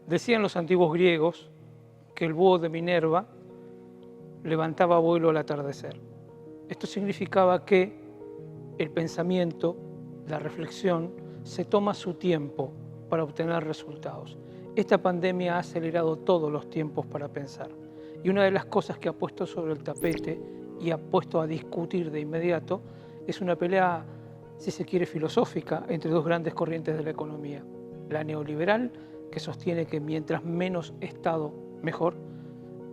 Decían los antiguos griegos que el búho de Minerva levantaba vuelo al atardecer. Esto significaba que el pensamiento, la reflexión, se toma su tiempo para obtener resultados. Esta pandemia ha acelerado todos los tiempos para pensar. Y una de las cosas que ha puesto sobre el tapete y ha puesto a discutir de inmediato es una pelea, si se quiere, filosófica entre dos grandes corrientes de la economía. La neoliberal, que sostiene que mientras menos Estado, mejor,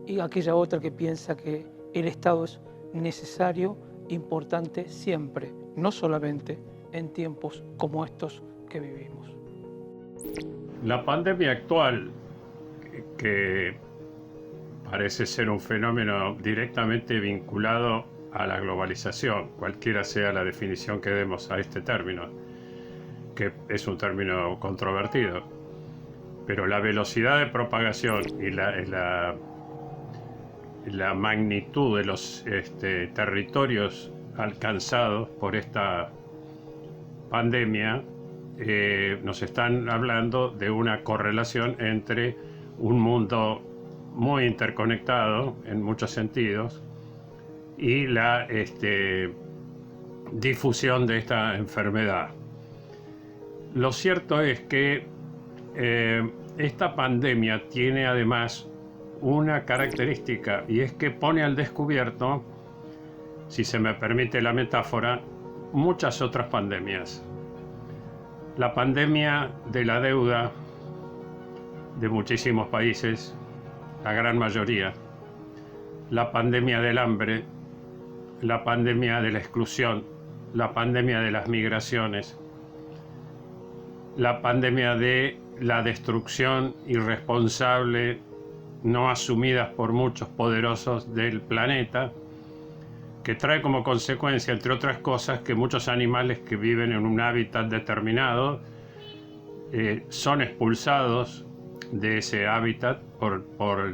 y aquella otra que piensa que el Estado es necesario, importante siempre, no solamente en tiempos como estos que vivimos. La pandemia actual, que parece ser un fenómeno directamente vinculado a la globalización, cualquiera sea la definición que demos a este término, que es un término controvertido, pero la velocidad de propagación y la magnitud de los territorios alcanzados por esta pandemia nos están hablando de una correlación entre un mundo muy interconectado en muchos sentidos y la difusión de esta enfermedad. Lo cierto es que esta pandemia tiene además una característica, y es que pone al descubierto, si se me permite la metáfora, muchas otras pandemias. La pandemia de la deuda de muchísimos países, la gran mayoría, la pandemia del hambre, la pandemia de la exclusión, la pandemia de las migraciones, la pandemia de la destrucción irresponsable no asumidas por muchos poderosos del planeta, que trae como consecuencia, entre otras cosas, que muchos animales que viven en un hábitat determinado son expulsados de ese hábitat por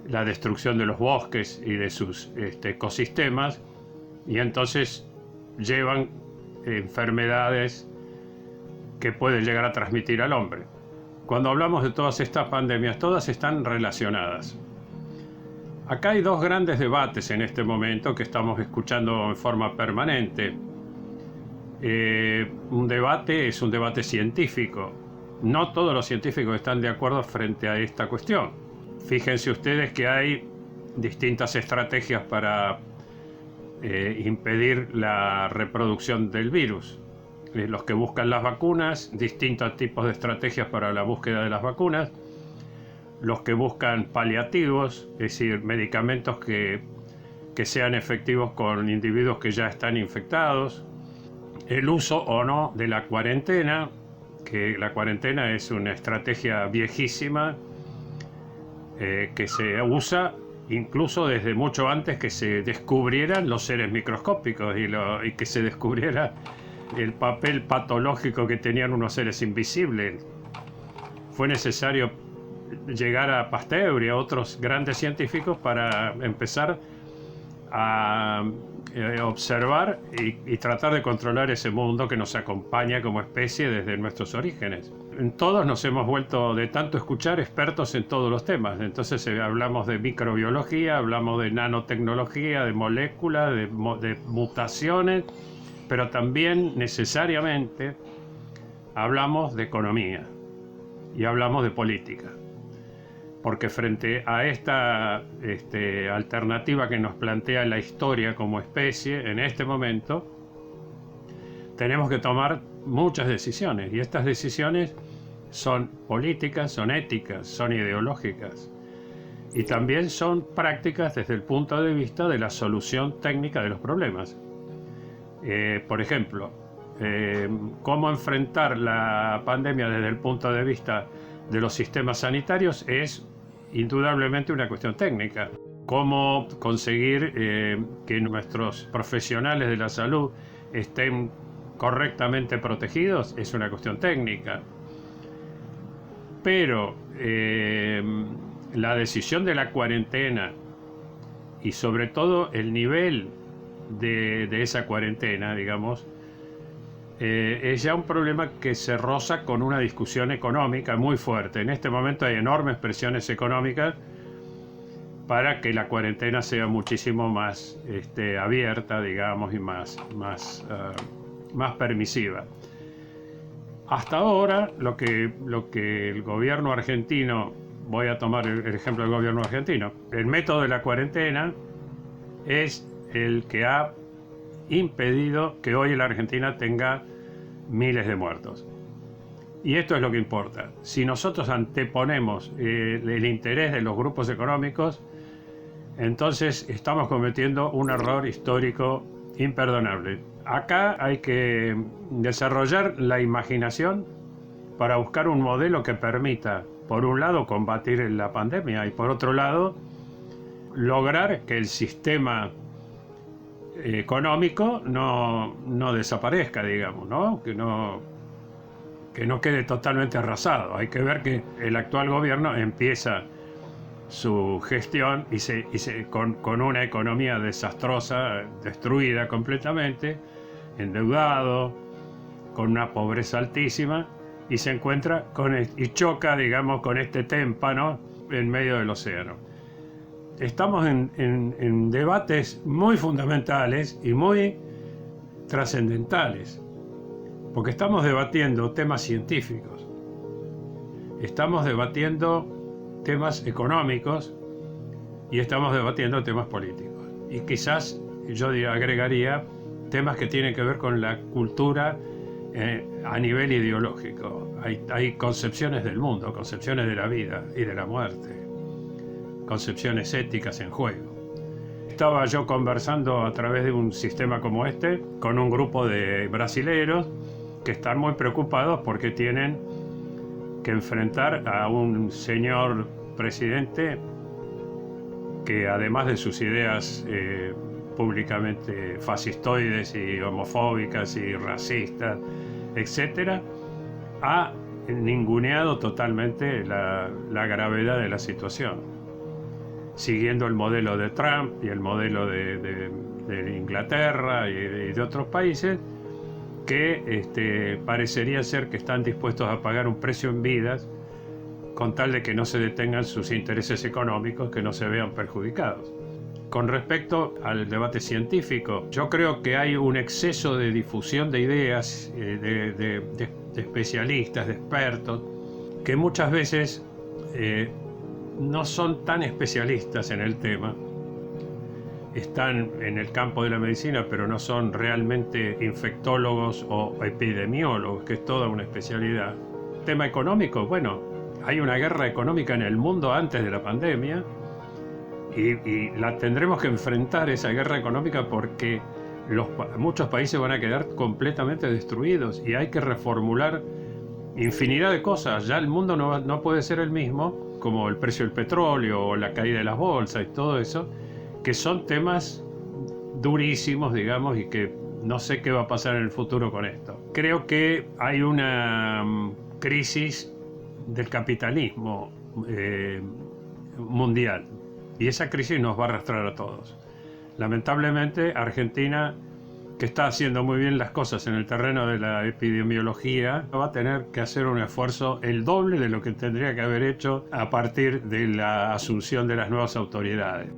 la destrucción de los bosques y de sus ecosistemas, y entonces llevan enfermedades que pueden llegar a transmitir al hombre. Cuando hablamos de todas estas pandemias, todas están relacionadas. Acá hay dos grandes debates en este momento que estamos escuchando en forma permanente. Un debate es un debate científico. No todos los científicos están de acuerdo frente a esta cuestión. Fíjense ustedes que hay distintas estrategias para impedir la reproducción del virus. Los que buscan las vacunas, distintos tipos de estrategias para la búsqueda de las vacunas, los que buscan paliativos, es decir, medicamentos que sean efectivos con individuos que ya están infectados, el uso o no de la cuarentena, que la cuarentena es una estrategia viejísima que se usa incluso desde mucho antes que se descubrieran los seres microscópicos y que se descubriera el papel patológico que tenían unos seres invisibles. Fue necesario llegar a Pasteur y a otros grandes científicos para empezar a observar y tratar de controlar ese mundo que nos acompaña como especie desde nuestros orígenes. Todos nos hemos vuelto, de tanto escuchar, expertos en todos los temas. Entonces hablamos de microbiología, hablamos de nanotecnología, de moléculas, de mutaciones, pero también necesariamente hablamos de economía y hablamos de política. Porque frente a esta alternativa que nos plantea la historia como especie en este momento, tenemos que tomar muchas decisiones, y estas decisiones son políticas, son éticas, son ideológicas, y también son prácticas desde el punto de vista de la solución técnica de los problemas. Por ejemplo, cómo enfrentar la pandemia desde el punto de vista de los sistemas sanitarios es indudablemente una cuestión técnica. Cómo conseguir que nuestros profesionales de la salud estén correctamente protegidos es una cuestión técnica. Pero la decisión de la cuarentena y sobre todo el nivel de esa cuarentena, digamos, es ya un problema que se roza con una discusión económica muy fuerte. En este momento hay enormes presiones económicas para que la cuarentena sea muchísimo más abierta, digamos, y más permisiva. Hasta ahora, lo que el gobierno argentino, voy a tomar el ejemplo del gobierno argentino, el método de la cuarentena es el que ha impedido que hoy la Argentina tenga miles de muertos. Y esto es lo que importa. Si nosotros anteponemos el interés de los grupos económicos, entonces estamos cometiendo un error histórico imperdonable. Acá hay que desarrollar la imaginación para buscar un modelo que permita, por un lado, combatir la pandemia y por otro lado, lograr que el sistema económico no desaparezca, digamos, ¿no? Que no quede totalmente arrasado. Hay que ver que el actual gobierno empieza su gestión con una economía desastrosa, destruida completamente, endeudado, con una pobreza altísima, y se encuentra y choca, digamos, con este témpano en medio del océano. Estamos en debates muy fundamentales y muy trascendentales, porque estamos debatiendo temas científicos, estamos debatiendo temas económicos y estamos debatiendo temas políticos. Y quizás yo agregaría temas que tienen que ver con la cultura a nivel ideológico. Hay concepciones del mundo, concepciones de la vida y de la muerte, concepciones éticas en juego. Estaba yo conversando a través de un sistema como este con un grupo de brasileros que están muy preocupados porque tienen que enfrentar a un señor presidente que, además de sus ideas públicamente fascistoides y homofóbicas y racistas, etc., ha ninguneado totalmente la gravedad de la situación, siguiendo el modelo de Trump y el modelo de Inglaterra y de otros países que parecería ser que están dispuestos a pagar un precio en vidas con tal de que no se detengan sus intereses económicos, que no se vean perjudicados. Con respecto al debate científico, yo creo que hay un exceso de difusión de ideas de especialistas, de expertos, que muchas veces no son tan especialistas en el tema. Están en el campo de la medicina, pero no son realmente infectólogos o epidemiólogos, que es toda una especialidad. Tema económico, bueno, hay una guerra económica en el mundo antes de la pandemia y la tendremos que enfrentar, esa guerra económica, porque muchos países van a quedar completamente destruidos y hay que reformular infinidad de cosas. Ya el mundo no puede ser el mismo, como el precio del petróleo o la caída de las bolsas y todo eso, que son temas durísimos, digamos, y que no sé qué va a pasar en el futuro con esto. Creo que hay una crisis del capitalismo mundial y esa crisis nos va a arrastrar a todos. Lamentablemente, Argentina, que está haciendo muy bien las cosas en el terreno de la epidemiología, va a tener que hacer un esfuerzo el doble de lo que tendría que haber hecho a partir de la asunción de las nuevas autoridades.